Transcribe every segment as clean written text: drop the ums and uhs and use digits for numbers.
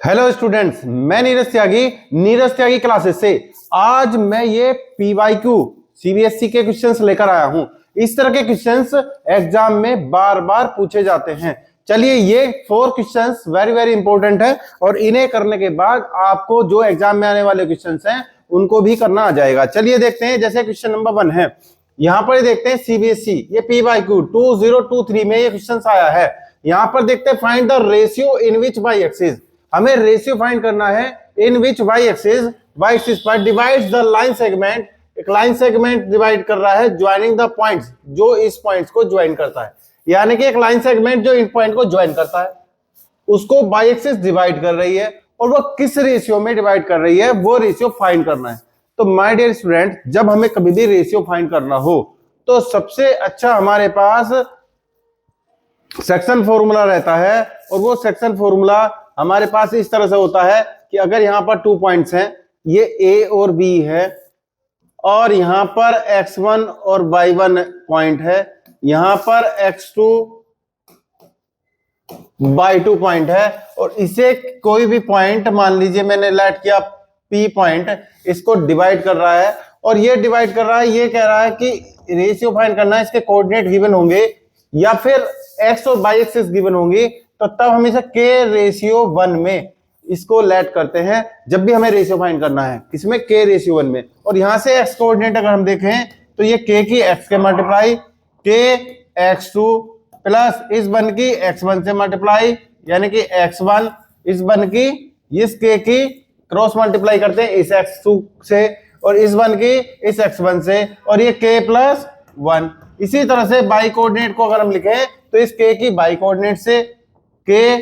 Hello students, मैं नीरज त्यागी classes से आज मैं ये PYQ सीबीएसई के क्वेश्चंस लेकर आया हूं। इस तरह के क्वेश्चंस एग्जाम में बार बार पूछे जाते हैं। चलिए, ये 4 क्वेश्चंस वेरी वेरी इंपॉर्टेंट है और इन्हें करने के बाद आपको जो एग्जाम में आने वाले क्वेश्चंस हैं उनको भी करना आ जाएगा। चलिए देखते हैं। जैसे क्वेश्चन नंबर 1 है, यहाँ पर देखते हैं सीबीएसई ये PYQ 2023 में ये क्वेश्चन आया है। यहाँ पर देखते हैं find the ratio in which Y axis. हमें रेशियो फाइंड करना है इन विच वाई एक्सिस पर डिवाइड्स द लाइन सेगमेंट। एक लाइन सेगमेंट डिवाइड कर रहा है ज्वाइनिंग द पॉइंट्स, जो इस पॉइंट्स को ज्वाइन करता है। यानी कि एक लाइन सेगमेंट जो इन पॉइंट को ज्वाइन करता है उसको बाई एक्सिस डिवाइड कर रही है और वो किस रेशियो में डिवाइड कर रही है वो रेशियो फाइंड करना है। तो माय डियर स्टूडेंट, जब हमें कभी भी रेशियो फाइंड करना हो तो सबसे अच्छा हमारे पास सेक्शन फॉर्मूला रहता है और वो सेक्शन फॉर्मूला हमारे पास इस तरह से होता है कि अगर यहां पर 2 पॉइंट्स हैं, ये A और B है और यहां पर x1 और y1 पॉइंट है, यहां पर x2 y2 पॉइंट है और इसे कोई भी पॉइंट मान लीजिए मैंने लेट किया P पॉइंट, इसको डिवाइड कर रहा है और ये डिवाइड कर रहा है, ये कह रहा है कि रेशियो फाइंड करना है, इसके कोऑर्डिनेट गिवन होंगे या फिर x और y एक्सिस गिवन होंगी, तो तब हम इसे k रेशियो 1 में इसको लेट करते हैं जब भी हमें रेशियो फाइंड करना है। किसमें? k रेशियो 1 में। और यहां से x कोऑर्डिनेट अगर हम देखें तो ये k की x के मल्टीप्लाई, k x2 प्लस इस बन की x1 से मल्टीप्लाई, यानी कि x1 इस बन की इस k की क्रॉस मल्टीप्लाई करते हैं इस x2 से और इस बन की इस x1 से और ये k प्लस 1। इसी तरह से बाई कोऑर्डिनेट को अगर हम लिखें तो इस k की बाई कोऑर्डिनेट से k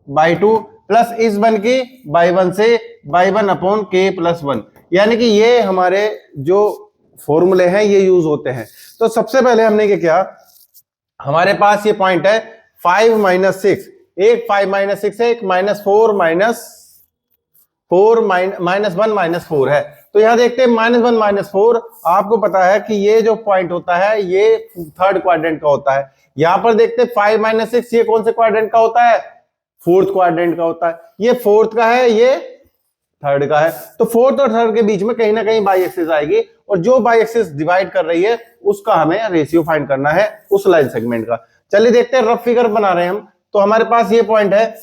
बाई 2 प्लस इस बन की बाई 1 से बाई 1 अपॉन k प्लस 1। यानी कि ये हमारे जो फॉर्मूले हैं ये यूज होते हैं। तो सबसे पहले हमने क्या किया, हमारे पास ये पॉइंट है 5 माइनस 6, एक 5 माइनस 6 है, एक -4 माइनस 1 माइनस 4 है। तो यहां देखते हैं -1 -4, आपको पता है कि ये जो पॉइंट होता है ये थर्ड क्वाड्रेंट का होता है। यहां पर देखते हैं 5 माइनस 6 ये कौन से क्वाड्रेंट का होता है? फोर्थ क्वाड्रेंट का होता है। ये फोर्थ का है, ये थर्ड का है। तो फोर्थ और थर्ड के बीच में कहीं ना कहीं बाई एक्सिस आएगी और जो बाई एक्सिस डिवाइड कर रही है उसका हमें रेशियो फाइंड करना है उस लाइन सेगमेंट का। चलिए देखते हैं, रफ फिगर बना रहे हैं हम। तो हमारे पास ये पॉइंट है,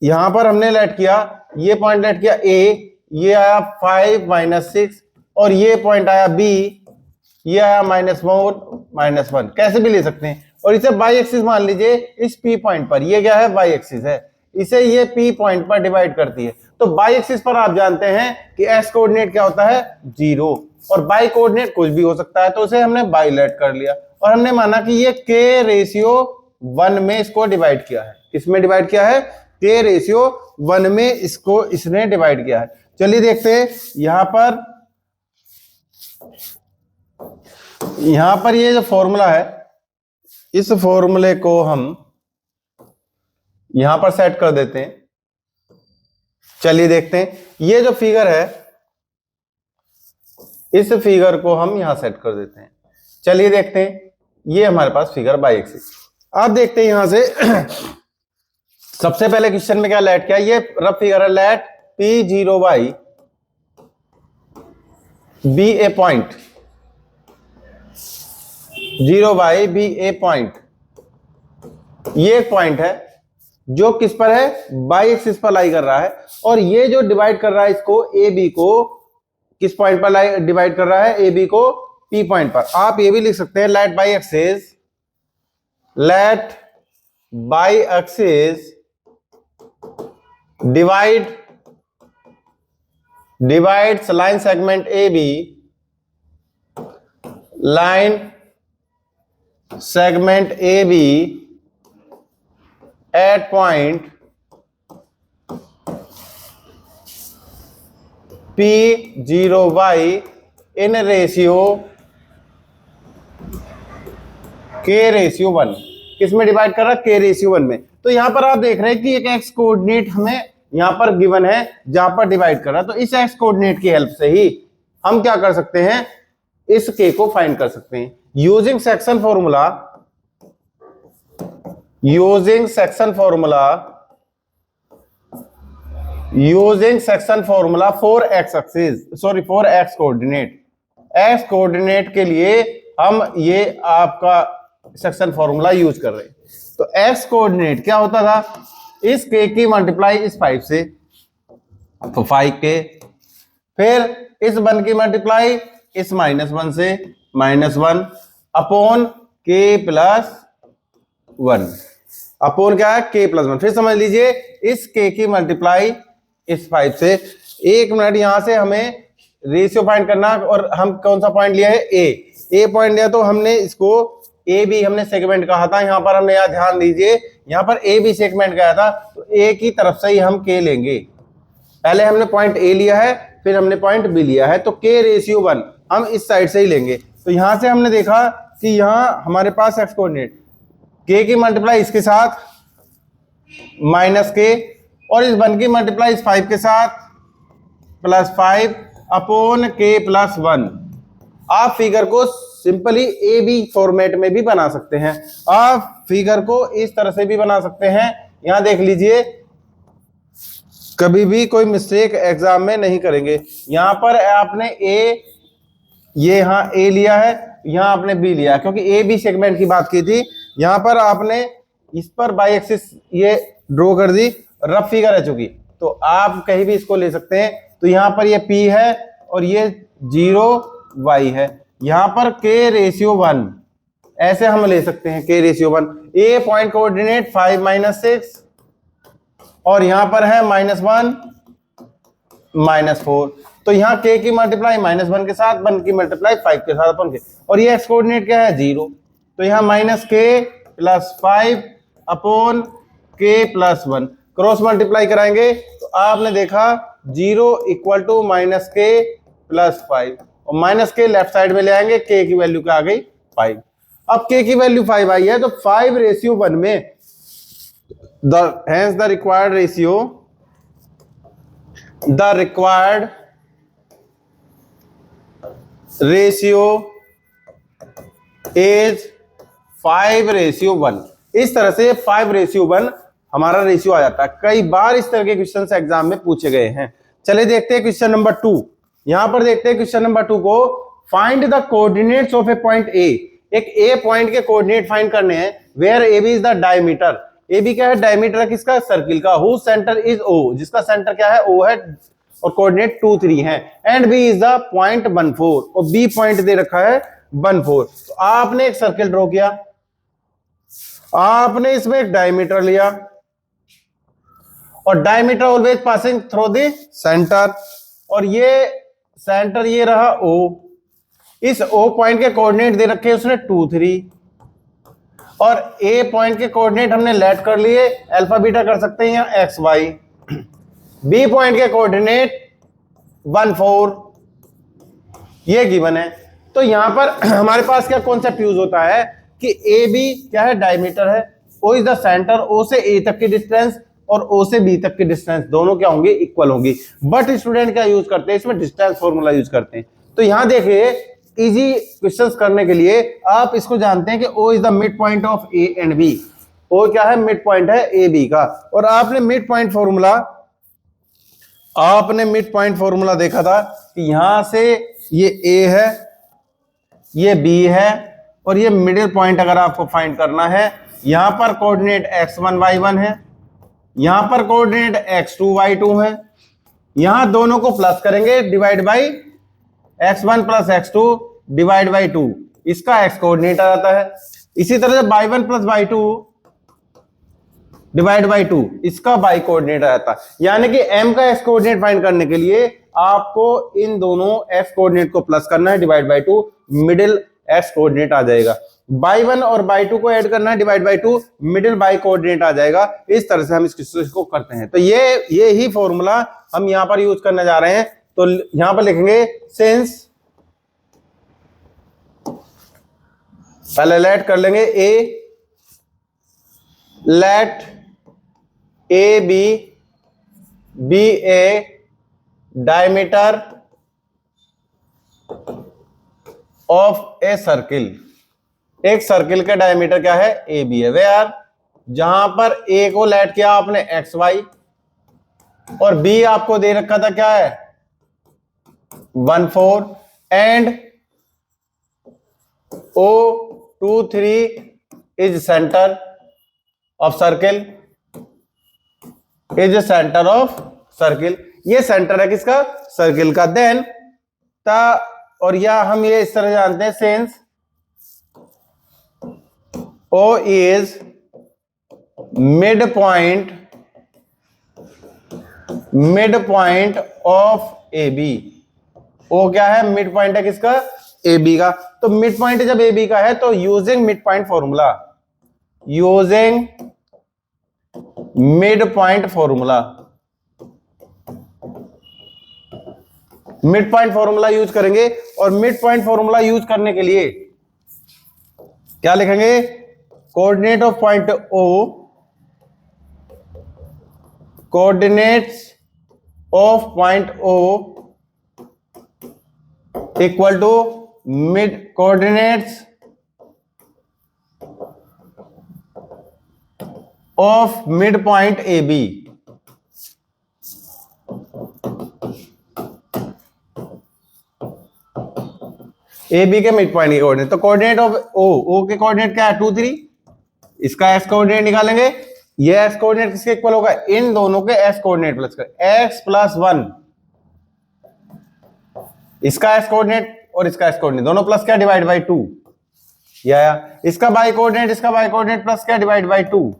यहां पर हमने लेट किया, ये पॉइंट लेट किया A, ये आया 5 माइनस 6 और ये पॉइंट आया B, ये आया -4 माइनस 1। कैसे भी ले सकते हैं। और इसे बाई एक्सिस मान लीजिए इस P पॉइंट पर, ये क्या है? बाई एक्सिस है, इसे ये P पॉइंट पर डिवाइड करती है। तो बाई एक्सिस पर आप जानते हैं कि x कोऑर्डिनेट क्या होता है? 0 और बाई कोऑर्डिनेट कुछ भी हो सकता है, तो उसे हमने बाई लेट कर लिया और हमने माना कि ये k रेशियो 1 में इसको डिवाइड किया है। किसमें डिवाइड किया है? k रेशियो 1 में इसको इसने डिवाइड किया है। चलिए देखते हैं, यहां पर ये जो फॉर्मूला है इस फॉर्मूले को हम यहां पर सेट कर देते हैं। चलिए देखते हैं, ये जो फिगर है इस फिगर को हम यहां सेट कर देते हैं। चलिए देखते हैं, ये हमारे पास फिगर बाई एक्सिस। आप देखते हैं यहां से सबसे पहले क्वेश्चन में क्या लेट किया, ये रफ फिगर है, लेट P0y बी ए पॉइंट, 0y बी ए पॉइंट। ये एक पॉइंट है जो किस पर है? बाई एक्सिस पर लाई कर रहा है और ये जो डिवाइड कर रहा है इसको ए बी को किस पॉइंट पर डिवाइड कर रहा है? ए बी को P पॉइंट पर। आप ये भी लिख सकते हैं, let Y axis divides line segment AB, line segment AB at point P0y in ratio K ratio 1। किसमें डिवाइड कर रहा है? K रेशियो 1 में। तो यहां पर आप देख रहे हैं कि एक x कोऑर्डिनेट हमें यहां पर गिवन है जहां पर डिवाइड कर रहा है। तो इस x कोऑर्डिनेट की हेल्प से ही हम क्या कर सकते हैं? इस k को फाइंड कर सकते हैं using section formula using section formula using section formula for x axis, sorry for x coordinate. X coordinate के लिए हम ये आपका सेक्शन फॉर्मूला यूज कर रहे हैं। तो एक्स कोऑर्डिनेट क्या होता था, इस के की मल्टीप्लाई इस 5 से, तो 5k, फिर इस 1 की मल्टीप्लाई इस -1 से, -1 अपॉन k प्लस 1, अपॉन क्या है k प्लस 1। फिर समझ लीजिए इस k की मल्टीप्लाई इस 5 से। एक मिनट, यहां से हमें रेशियो फाइंड करना, और हम कौन सा पॉइंट लिया है, ए पॉइंट लिया, तो हमने इसको ए बी हमने सेगमेंट कहा था। यहां पर हमने, यहाँ ध्यान दीजिए, यहां पर ए बी सेगमेंट कहा था, तो ए की तरफ से ही हम के लेंगे। पहले हमने पॉइंट ए लिया है, फिर हमने पॉइंट बी लिया है, तो के रेशियो 1 हम इस साइड से ही लेंगे। तो यहां से हमने देखा कि यहाँ हमारे पास एक्स कोऑर्डिनेट के की मल्टीप्लाई इसके साथ -k, और इस 1 की मल्टीप्लाई इस 5 के साथ +5 अपॉन k प्लस 1। आप फिगर को सिंपली ए बी फॉर्मेट में भी बना सकते हैं, आप फिगर को इस तरह से भी बना सकते हैं। यहां देख लीजिए, कभी भी कोई मिस्टेक एग्जाम में नहीं करेंगे। यहां पर आपने ए, ये यहां ए लिया है, यहां आपने बी लिया, क्योंकि ए बी सेगमेंट की बात की थी। यहां पर आपने इस पर बाई एक्सिस ये ड्रॉ कर दी, रफ फिगर है चूंकि, तो आप कहीं भी इसको ले सकते हैं। तो यहां पर ये P है और ये 0y है, यहां पर k रेशियो 1 ऐसे हम ले सकते हैं, k रेशियो 1। ए पॉइंट कोऑर्डिनेट 5 - 6, और यहां पर है -1 -4, तो यहां k की मल्टीप्लाई -1 के साथ, 1 की मल्टीप्लाई 5 के साथ अपन के, और ये एक्स कोऑर्डिनेट क्या है 0, तो यहां -k plus 5 upon k plus 1 cross multiply कराएंगे, तो आपने देखा 0 इक्वल टू -k प्लस 5, और -k लेफ्ट साइड में ले आएंगे, k की वैल्यू क्या आ गई 5। अब k की वैल्यू 5 आई है, तो 5 रेशियो 1 में hence the required ratio is 5:1। इस तरह से 5:1 हमारा रेशियो आ जाता है। कई बार इस तरह के क्वेश्चन एग्जाम में पूछे गए हैं। चलिए देखते हैं क्वेश्चन नंबर 2। यहां पर देखते हैं क्वेश्चन नंबर 2 को, find the coordinates of A point A. एक ए पॉइंट के कोऑर्डिनेट फाइंड करने हैं, where A B is the diameter. A B क्या है, डायमीटर है किसका, सर्किल का, हुज सेंटर इज ओ, जिसका सेंटर क्या है ओ है, और कोऑर्डिनेट 2 3 है, and B is the point 1 4, और बी पॉइंट दे रखा है 1 4। तो आपने एक सर्किल ड्रॉ किया, आपने इसमें एक डायमीटर लिया, और diameter always passing through the centre, और ये सेंटर ये रहा ओ। इस ओ पॉइंट के कोऑर्डिनेट दे रखे उसने 2 3, और ए पॉइंट के कोऑर्डिनेट हमने लेट कर लिए, अल्फा बीटा कर सकते हैं यहाँ एक्स वाई। बी पॉइंट के कोऑर्डिनेट 1 4, ये गिवन है। तो यहां पर हमारे पास क्या कॉन्सेप्ट यूज होता है कि ए बी क्या है, डायमीटर है, ओ इज द सेंटर, ओ से ए तक की डिस्टेंस और ओ से बी तक की डिस्टेंस दोनों क्या होंगी, इक्वल होंगी। बट स्टूडेंट क्या यूज करते हैं, इसमें डिस्टेंस फॉर्मूला यूज करते हैं। तो यहां देखिए, इजी क्वेश्चंस करने के लिए आप इसको जानते हैं कि O is the mid point of A and B. O क्या है, मिड पॉइंट है ए बी का, और आपने मिड पॉइंट फॉर्मूला देखा था कि यहां से ये A है, ये B है, और ये मिडिल पॉइंट अगर आपको फाइंड करना है, यहां पर कोऑर्डिनेट x1 y1 है, यहां पर कोऑर्डिनेट x2 y2 है, यहां दोनों को प्लस करेंगे, divide by x1 plus x2 divide by 2, इसका x कोऑर्डिनेट आ जाता है। इसी तरह से y1 plus y2 divide by 2, इसका y कोऑर्डिनेट आ जाता है। यानी कि m का x कोऑर्डिनेट फाइंड करने के लिए आपको इन दोनों x कोऑर्डिनेट को प्लस करना है, divide by 2, middle x coordinate आ जाएगा। y1 और y2 को ऐड करना है, divide by 2, middle y coordinate आ जाएगा। इस तरह से हम इसको करते हैं। तो ये ही फॉर्मूला हम यहां पर यूज करने जा रहे हैं। तो यहां पर लिखेंगे सिंस, पहले लेट कर लेंगे A, let A B a diameter of a circle. एक सर्किल का डायमीटर क्या है, ए बी है। वेयर, जहां पर ए को लेट किया आपने एक्स वाई, और बी आपको दे रखा था क्या है 1 4 and O2 3 is centre of circle, is centre of circle, ये सेंटर है किसका सर्किल का। देन और या हम ये इस तरह जानते हैं since O is mid point of A B, O क्या है मिड पॉइंट है किसका ए बी का। तो मिड पॉइंट जब ए बी का है तो using mid point formula, using mid point formula, mid point formula use करेंगे। और मिड पॉइंट फॉर्मूला यूज करने के लिए क्या लिखेंगे, coordinate of point O, coordinates of point O equal to mid coordinates of mid point A B. A B के mid point के coordinate, तो कोऑर्डिनेट ऑफ ओ के कोऑर्डिनेट क्या है 2 3, इसका एस कोऑर्डिनेट निकालेंगे। ये एस कोऑर्डिनेट किसके इक्वल होगा, इन दोनों के एस कोऑर्डिनेट प्लस कर x प्लस 1, इसका एस कोऑर्डिनेट और इसका एस कोऑर्डिनेट दोनों प्लस क्या डिवाइड बाई 2, या इसका बाई कोऑर्डिनेट इसका बाई कोऑर्डिनेट प्लस क्या डिवाइड बाई 2,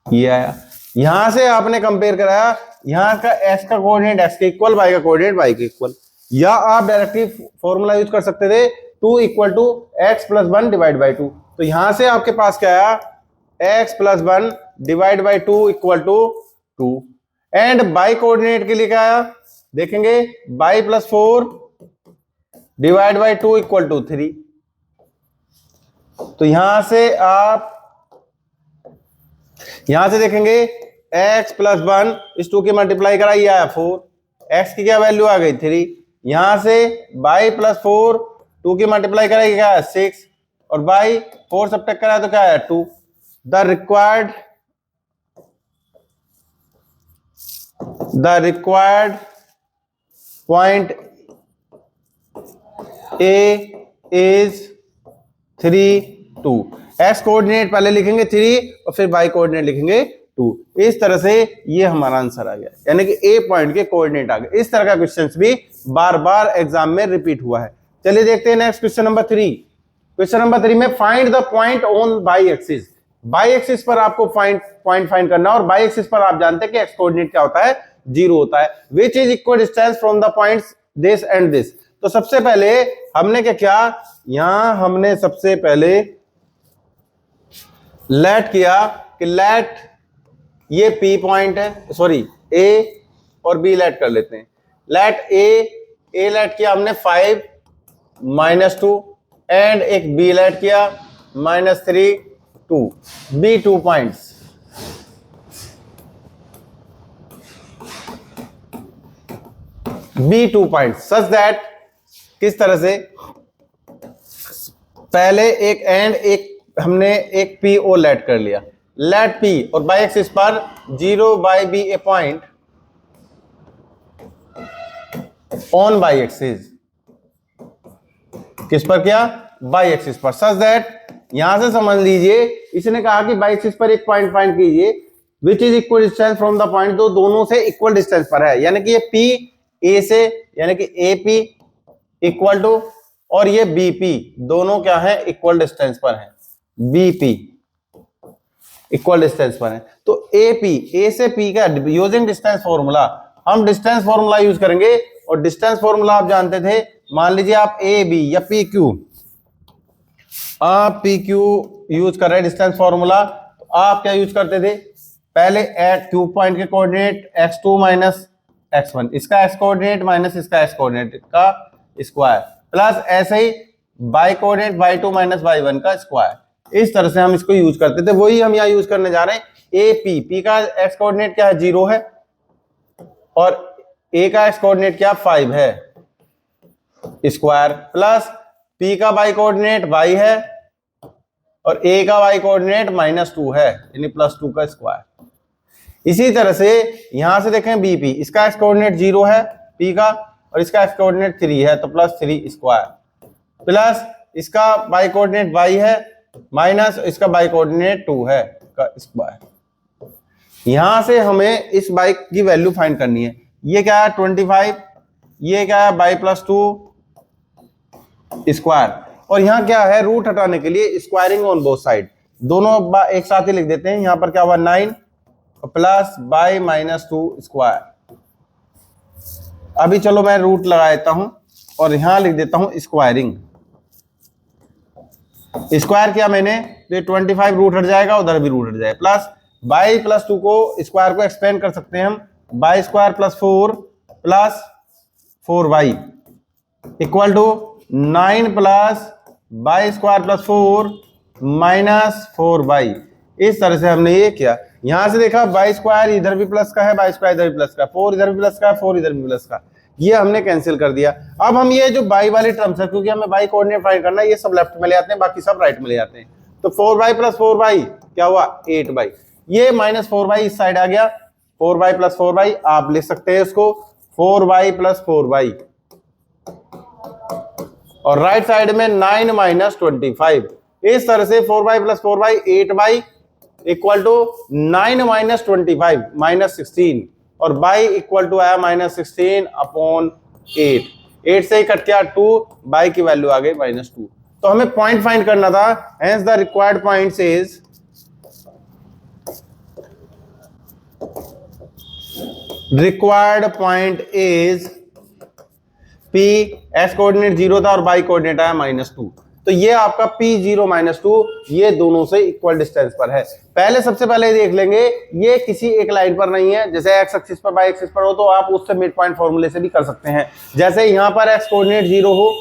ये आया। यहां से आपने कंपेयर कराया, यहां का एस का कोऑर्डिनेट एक्स के इक्वल, बाई का कोऑर्डिनेट बाई के इक्वल, या आप डायरेक्टली फॉर्मूला यूज कर सकते थे 2 equal to x plus 1 divide by 2। तो यहां से आपके पास क्या आया x plus 1 divide by 2 equal to 2। And y coordinate के लिए क्या आया देखेंगे, y plus 4 divide by 2 equal to 3। तो यहां से देखेंगे x प्लस 1 इस 2 की मल्टीप्लाई कराई आया 4, x की क्या वैल्यू आ गई 3, यहां से बाई प्लस 4 2 की मल्टीप्लाई कराई क्या है 6, और बाई 4 सब्ट्रैक्ट करा तो क्या है 2। The required point A is 3 2। x coordinate पहले लिखेंगे 3 और फिर y कोऑर्डिनेट लिखेंगे 2। इस तरह से ये हमारा आंसर आ गया, यानी कि A पॉइंट के कोऑर्डिनेट आ गए। इस तरह का क्वेश्चंस भी बार बार एग्जाम में रिपीट हुआ है। चलिए देखते हैं next question number 3। Question number 3 में find the point on by axis, by axis पर आपको पॉइंट फाइंड करना, और बाई एक्सिस पर आप जानते हैं कि एक्स कोऑर्डिनेट क्या होता है 0 होता है। Which is equal distance from the points this and this. तो सबसे पहले हमने क्या किया, यहां हमने सबसे पहले लेट किया कि लेट ये P पॉइंट है, सॉरी A और B लेट कर लेते हैं। लेट A लेट किया हमने 5 -2 एंड एक B लेट किया -3 2, B 2 points, B 2 points such that, किस तरह से, पहले एक एंड एक हमने एक P O लेट कर लिया, लेट P और बाई एक्सिस पर 0 by B A point on by axis, किस पर किया बाई एक्सिस पर, सच दैट यहां से समझ लीजिए इसने कहा कि बाई एक्सिस पर एक पॉइंट फाइंड कीजिए which is equal distance from the point, तो दोनों से इक्वल डिस्टेंस पर है, यानी कि ये P A से यानी कि AP इक्वल टू, और ये BP दोनों क्या है इक्वल डिस्टेंस पर है, BP इक्वल डिस्टेंस पर है। तो AP A से P का यूजिंग डिस्टेंस फॉर्मूला, हम डिस्टेंस फॉर्मूला यूज करेंगे। और डिस्टेंस फॉर्मूला आप जानते थे, मान लीजिए आप AB या PQ, आप PQ यूज कर रहे हैं डिस्टेंस फॉर्मूला, तो आप क्या यूज करते थे, पहले Q पॉइंट के कोऑर्डिनेट x2 माइनस x1, इसका x कोऑर्डिनेट माइनस इसका x कोऑर्डिनेट का स्क्वायर, प्लस ऐसे ही by coordinate y2 minus y1 का स्क्वायर। इस तरह से हम इसको यूज करते थे, वही हम यहाँ यूज करने जा रहे हैं। P का x कोऑर्डिनेट क्या है 0 है, और A का x कोऑर्डिनेट क्या 5 है स्क्वायर, प्लस P का y कोऑर्डिनेट y है और A का y कोऑर्डिनेट -2 है, यानी +2 का स्क्वायर। इसी तरह से यहां से देखें बीपी, इसका एक्स कोऑर्डिनेट 0 है पी का, और इसका एक्स कोऑर्डिनेट 3 है, तो +3 स्क्वायर, प्लस इसका बाई कोऑर्डिनेट y है, माइनस इसका बाई कोऑर्डिनेट 2 है का स्क्वायर। यहां से हमें इस बाई की वैल्यू फाइंड करनी है। ये क्या है 25, ये क्या है बाई +2 स्क्वायर, और यहां क्या है रूट हटाने के लिए स्क्वायरिंग ऑन बोथ साइड, दोनों एक साथ ही लिख देते हैं। यहां पर क्या हुआ 9 प्लस बाई -2 स्क्वायर। अभी चलो मैं रूट लगा देता हूं और यहां लिख देता हूं स्क्वायरिंग। स्क्वायर किया मैंने तो 25 रूट हट जाएगा, उधर भी रूट हट जाएगा, प्लस बाई +2 को स्क्वायर को एक्सपेंड कर सकते हैं हम, y square +4 plus 4y equal to 9 plus y square +4 -4y। इस तरह से हमने ये किया। यहां से देखा बाई स्क्वायर इधर भी प्लस का है, बाई स्क्वायर इधर भी प्लस का, 4 इधर भी प्लस का है, 4 इधर भी प्लस का, ये हमने कैंसिल कर दिया। अब हम ये जो बाई वाले टर्म्स है, क्योंकि हमें बाई कोऑर्डिनेट फाइंड करना है, ये सब लेफ्ट में ले आते हैं, बाकी सब राइट में ले आते हैं। तो 4y + 4y क्या हुआ 8y, ये -4y इस साइड आ गया, 4y + 4y आप लिख सकते हैं इसको 4y + 4y, और राइट साइड में 9 - 25। इस तरह से 4y + 4y 8y equal to 9 - 25 -16, और बाई इक्वल टू आया -16/8। 8 से ही कट गया 2, बाई की वैल्यू आ गई -2। तो हमें पॉइंट फाइंड करना था, hence the required point is P, x coordinate 0 था और बाई कोऑर्डिनेट आया -2, तो ये आपका P0 -2 ये दोनों से इक्वल डिस्टेंस पर है। पहले सबसे पहले देख लेंगे ये किसी एक लाइन पर नहीं है, जैसे एक्स एक्सिस पर बाई एक्सिस पर हो तो आप उससे मिड पॉइंट फॉर्मूले से भी कर सकते हैं। जैसे यहाँ पर एक्स कोऑर्डिनेट 0 हो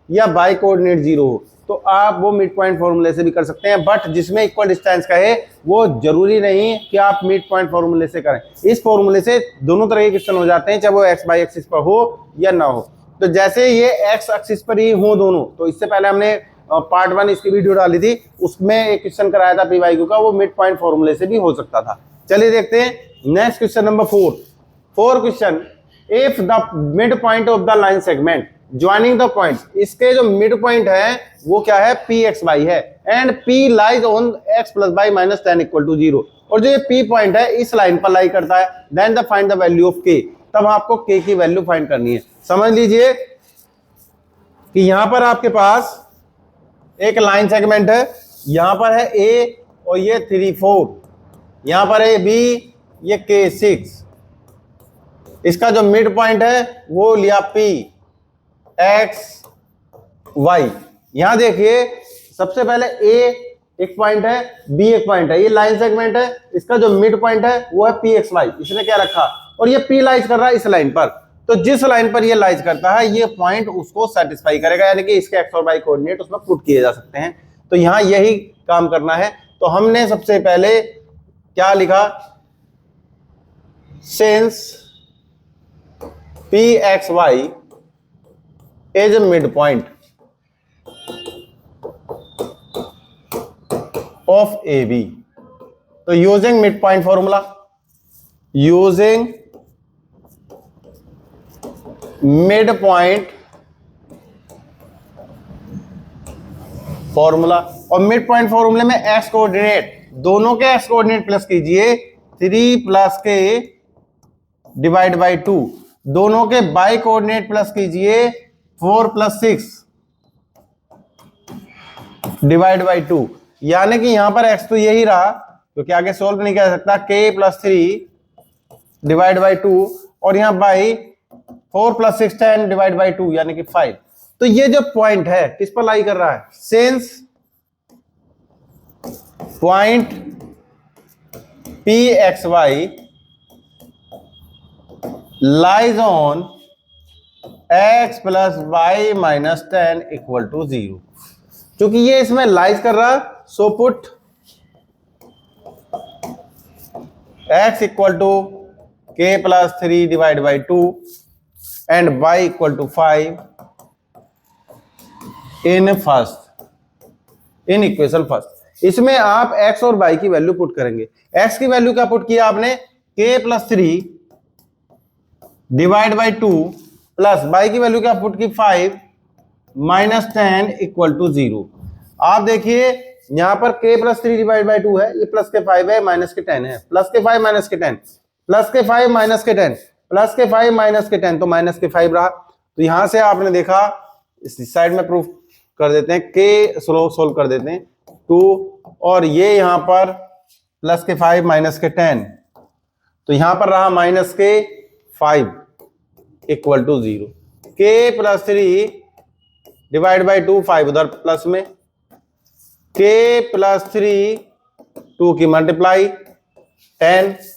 या बाई कोऑर्डिनेट 0 हो तो आप वो मिड पॉइंट फॉर्मूले से भी कर सकते हैं, बट जिसमें इक्वल डिस्टेंस का है वो जरूरी नहीं कि आप मिड पॉइंट फॉर्मूले से करें। इस फॉर्मूले से दोनों तरह के क्वेश्चन हो जाते हैं, चाहे वो एक्स बाई एक्सिस पर हो या ना हो। तो जैसे ये एक्स एक्सिस पर ही हो दोनों, तो इससे पहले हमने पार्ट 1 इसकी वीडियो डाली थी, उसमें एक क्वेश्चन कराया था पी/क्यू का, वो मिड पॉइंट फॉर्मूले से भी हो सकता था। चलिए देखते हैं next question number 4 question, if the mid point of the line segment joining the points, इसके जो मिड पॉइंट है वो क्या है pxy है, and p lies on x + y - 10 = 0, और जो ये p पॉइंट है इस लाइन पर लाई करता है, then the find the value of k, तब आपको k की वैल्यू फाइंड करनी है। समझ लीजिए कि यहां पर आपके पास एक लाइन सेगमेंट है, यहां पर है a और ये 3 4, यहां पर है b, ये k 6, इसका जो मिड पॉइंट है वो लिया p x y। यहां देखिए सबसे पहले a एक पॉइंट है, b एक पॉइंट है, ये लाइन सेगमेंट है, इसका जो मिड पॉइंट है वो है pxy, इसने क्या रखा, और ये p लाइज कर रहा है इस लाइन पर, तो जिस लाइन पर ये लाइज करता है ये पॉइंट उसको सेटिस्फाई करेगा, यानी कि इसके एक्स और वाई कोऑर्डिनेट उसमें पुट किए जा सकते हैं। तो यहां यही काम करना है। तो हमने सबसे पहले क्या लिखा, since pxy is mid point of AB, तो using mid point formula, using mid point formula, और मिड पॉइंट फॉर्मूले में एक्स कोऑर्डिनेट, दोनों के एक्स कोऑर्डिनेट प्लस कीजिए 3 + k / 2, दोनों के बाई कोऑर्डिनेट प्लस कीजिए 4 + 6 / 2, यानी कि यहां पर x तो यही रहा क्योंकि आगे सोल्व नहीं कर सकता, k + 3 / 2, और यहां बाई 4 + 6 10 / 2 यानी कि 5। तो ये जो पॉइंट है किस पर लाई कर रहा है, since point pxy lies on x + y - 10 = 0, क्योंकि ये इसमें लाइज कर रहा, so put x = k + 3 / 2 and y = 5 in equation first. इसमें आप x और y की वैल्यू पुट करेंगे। x की वैल्यू क्या पुट किया आपने, k plus 3 divide by 2 plus by की वैल्यू क्या पुट की 5 माइनस 10 इक्वल टू 0। आप देखिए यहां पर k प्लस 3 डिवाइड बाई 2 है, ये प्लस के 5 है, माइनस के 10 है, प्लस के 5 माइनस के 10, प्लस के 5 माइनस के 10, प्लस के 5 माइनस के 10, तो माइनस के 5 रहा। तो यहां से आपने देखा, इस साइड में प्रूफ कर देते हैं, k सोल्व कर देते हैं 2, और ये यहां पर प्लस के 5 माइनस के 10, तो यहां पर रहा minus k 5 equal to 0। k plus 3 divide by 2, 5 उधर प्लस में, k प्लस 3 2 की मल्टीप्लाई 10,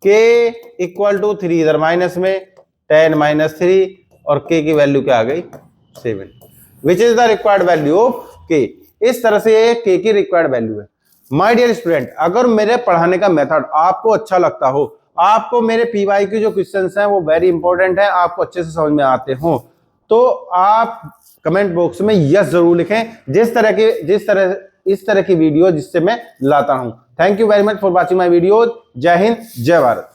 k इक्वल टू 3 इधर माइनस में, 10 माइनस 3, और k की वैल्यू क्या आ गई 7, which is the required value of k। इस तरह से ये k की रिक्वायर्ड वैल्यू है। माय डियर स्टूडेंट, अगर मेरे पढ़ाने का मेथड आपको अच्छा लगता हो, आपको मेरे पीवाई के जो क्वेश्चंस हैं वो वेरी इंपॉर्टेंट है, आपको अच्छे से समझ में आते हो, तो आप कमेंट बॉक्स में यस जरूर लिखें, इस तरह की वीडियो जिससे मैं लाता हूं। Thank you very much for watching my video. जय हिंद, जय भारत।